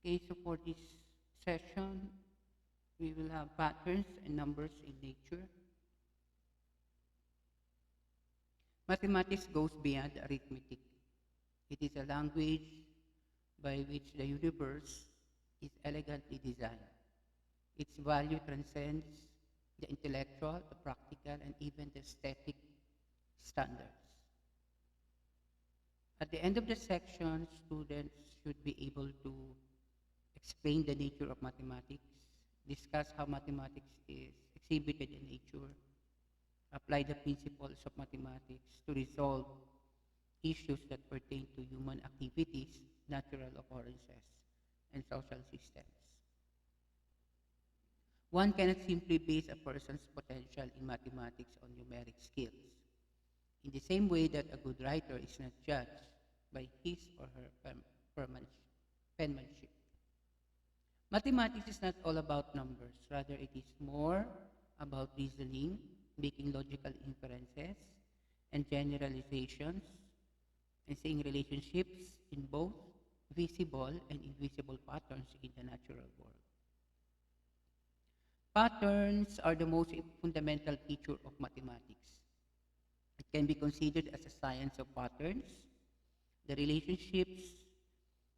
Okay, so for this session, we will have patterns and numbers in nature. Mathematics goes beyond arithmetic. It is a language by which the universe is elegantly designed. Its value transcends the intellectual, the practical, and even the aesthetic standards. At the end of the section, students should be able to explain the nature of mathematics, discuss how mathematics is exhibited in nature, apply the principles of mathematics to resolve issues that pertain to human activities, natural occurrences, and social systems. One cannot simply base a person's potential in mathematics on numeric skills, in the same way that a good writer is not judged by his or her penmanship. Mathematics is not all about numbers. Rather, it is more about reasoning, making logical inferences and generalizations, and seeing relationships in both visible and invisible patterns in the natural world. Patterns are the most fundamental feature of mathematics. It can be considered as a science of patterns, the relationships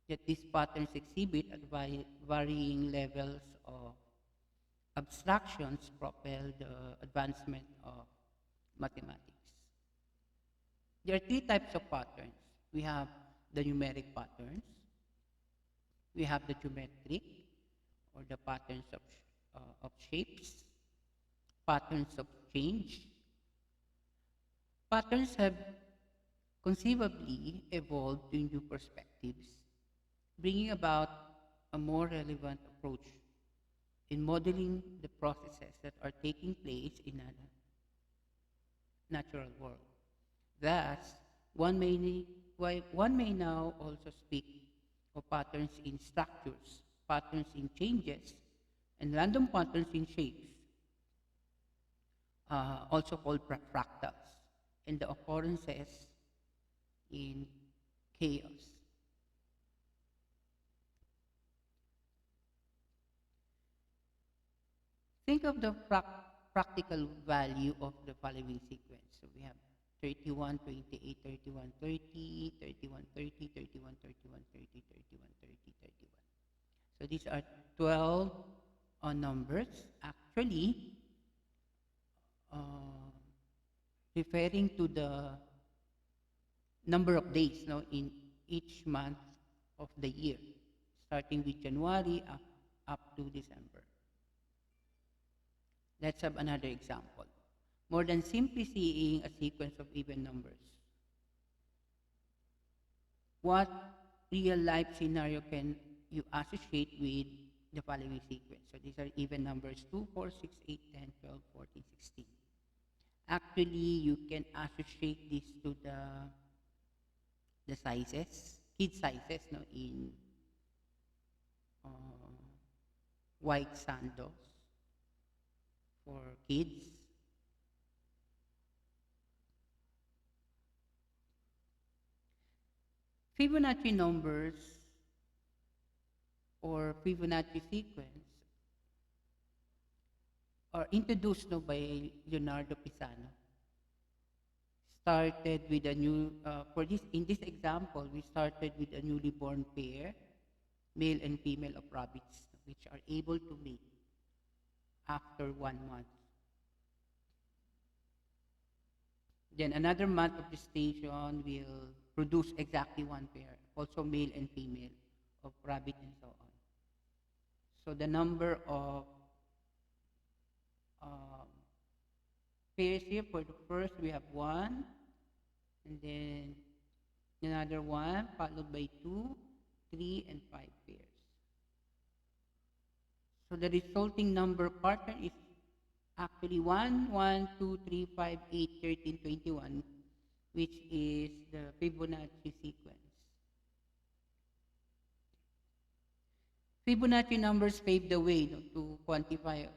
that these patterns exhibit at varying levels of abstractions propel the advancement of mathematics. There are three types of patterns. We have the numeric patterns, we have the geometric, or the patterns of shapes, patterns of change. Patterns have conceivably evolved to new perspectives, bringing about a more relevant approach in modeling the processes that are taking place in a natural world. Thus, one may now also speak of patterns in structures, patterns in changes, and random patterns in shapes, also called fractals, and the occurrences in chaos. Think of the practical value of the following sequence. So we have 31, 28, 31, 30, 31, 30, 31, 31, 30, 31, 30, 31. So these are 12 numbers, actually referring to the number of days in each month of the year, starting with January up to December. Let's have another example. More than simply seeing a sequence of even numbers, what real-life scenario can you associate with the following sequence? So these are even numbers 2, 4, 6, 8, 10, 12, 14, 16. Actually, you can associate this to the sizes, kid sizes, in white sandals for kids. Fibonacci numbers or Fibonacci sequence are introduced by Leonardo Pisano. Started with a new, in this example, we started with a newly born pair, male and female of rabbits, which are able to mate after 1 month. Then another month of gestation will produce exactly one pair, also male and female of rabbit and so on. So the number of pairs here, for the first we have 1, and then another 1, followed by 2, 3, and 5 pairs. So the resulting number pattern is actually 1, 1, 2, 3, 5, 8, 13, 21, which is the Fibonacci sequence. Fibonacci numbers pave the way to quantify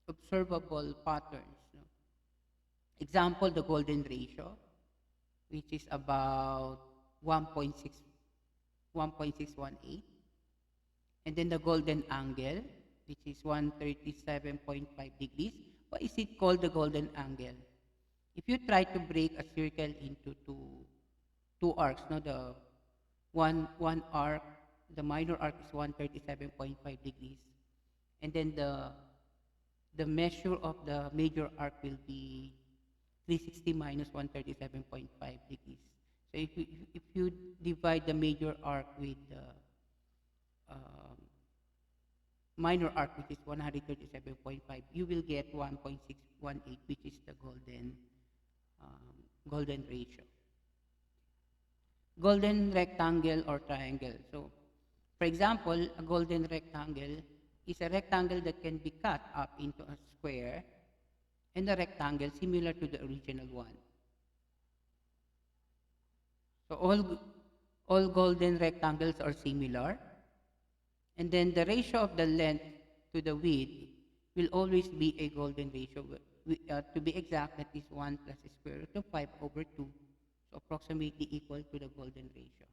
observable patterns. Example, the golden ratio, which is about 1.618. And then the golden angle, which is 137.5 degrees. Why is it called the golden angle? If you try to break a circle into two arcs, no, the one arc, the minor arc is 137.5 degrees, and then the measure of the major arc will be 360 minus 137.5 degrees. So if you divide the major arc with the um, minor arc, which is 137.5, you will get 1.618, which is the golden ratio. Golden rectangle or triangle. So, for example, a golden rectangle is a rectangle that can be cut up into a square and a rectangle similar to the original one. So all golden rectangles are similar, and then the ratio of the length to the width will always be a golden ratio. To be exact, that is 1 plus the square root of 5 over 2, so approximately equal to the golden ratio.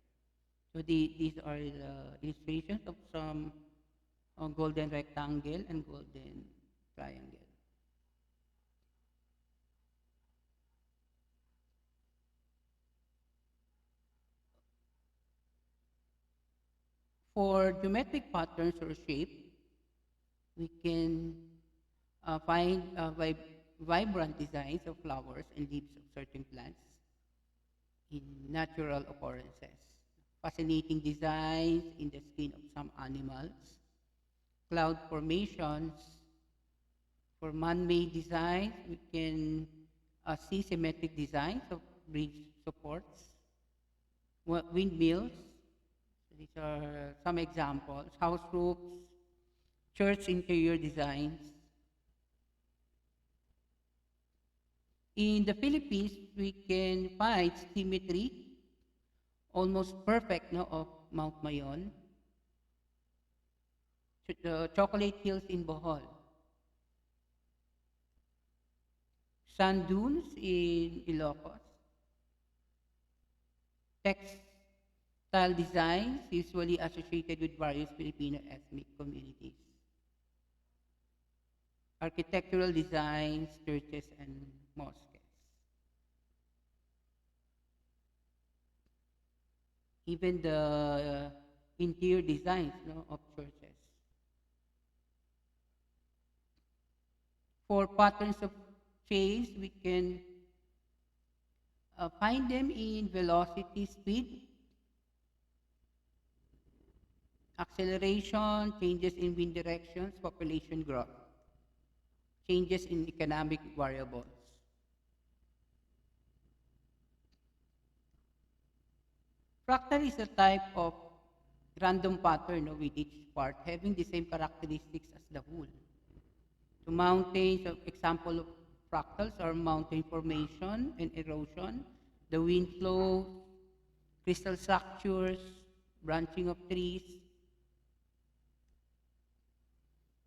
So these are the illustrations of some golden rectangle and golden triangle. For geometric patterns or shape, we can find vibrant designs of flowers and leaves of certain plants in natural occurrences. Fascinating designs in the skin of some animals, cloud formations. For man-made designs, we can see symmetric designs of bridge supports, windmills. These are some examples. House roofs, church interior designs. In the Philippines, we can find symmetry, almost perfect, no, of Mount Mayon, the chocolate hills in Bohol, sand dunes in Ilocos, textile designs usually associated with various Filipino ethnic communities, architectural designs, churches and mosques. Even the interior designs, no, of churches. For patterns of change, we can find them in velocity, speed, acceleration, changes in wind directions, population growth, changes in economic variables. Fractal is a type of random pattern, no, with each part having the same characteristics as the whole. So mountains, example of fractals are mountain formation and erosion, the wind flows, crystal structures, branching of trees.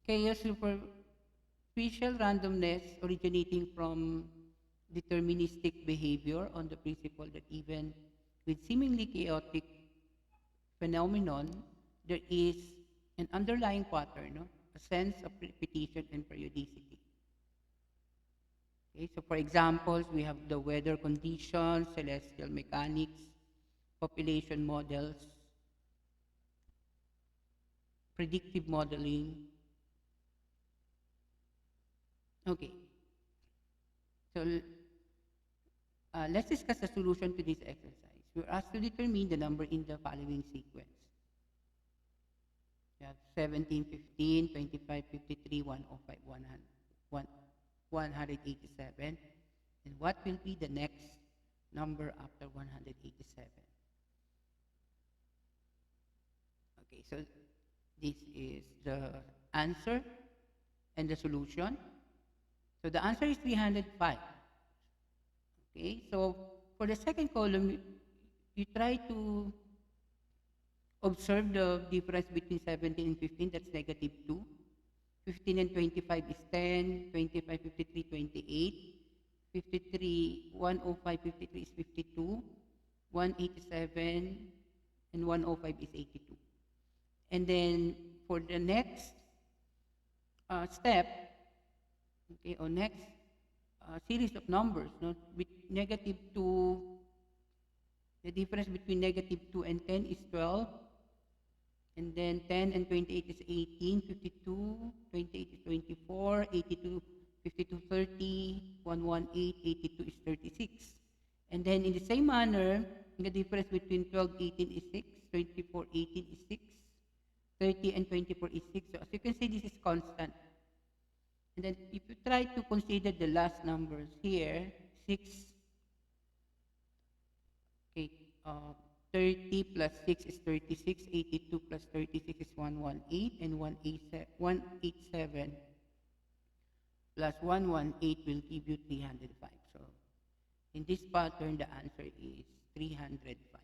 Chaos, superficial randomness originating from deterministic behavior on the principle that even with seemingly chaotic phenomenon, there is an underlying pattern, no? A sense of repetition and periodicity. Okay, so for examples, we have the weather conditions, celestial mechanics, population models, predictive modeling. Okay, so let's discuss the solution to this exercise. We're asked to determine the number in the following sequence. We have 17, 15, 25, 53, 105, 187. And what will be the next number after 187? Okay, so this is the answer and the solution. So the answer is 305. Okay, so for the second column, you try to observe the difference between 17 and 15, that's negative 2. 15 and 25 is 10, 25, 53, 28. 53, 105, 53 is 52. 187 and 105 is 82. And then for the next step, okay, or next series of numbers, no, with negative 2, the difference between negative 2 and 10 is 12, and then 10 and 28 is 18, 52, 28 is 24, 82, 52, 30, 118, 82 is 36. And then in the same manner, the difference between 12, 18 is 6, 24, 18 is 6, 30 and 24 is 6. So as you can see, this is constant. And then if you try to consider the last numbers here, 6, okay, 30 plus 6 is 36, 82 plus 36 is 118, and 187 plus 118 will give you 305. So in this pattern, the answer is 305.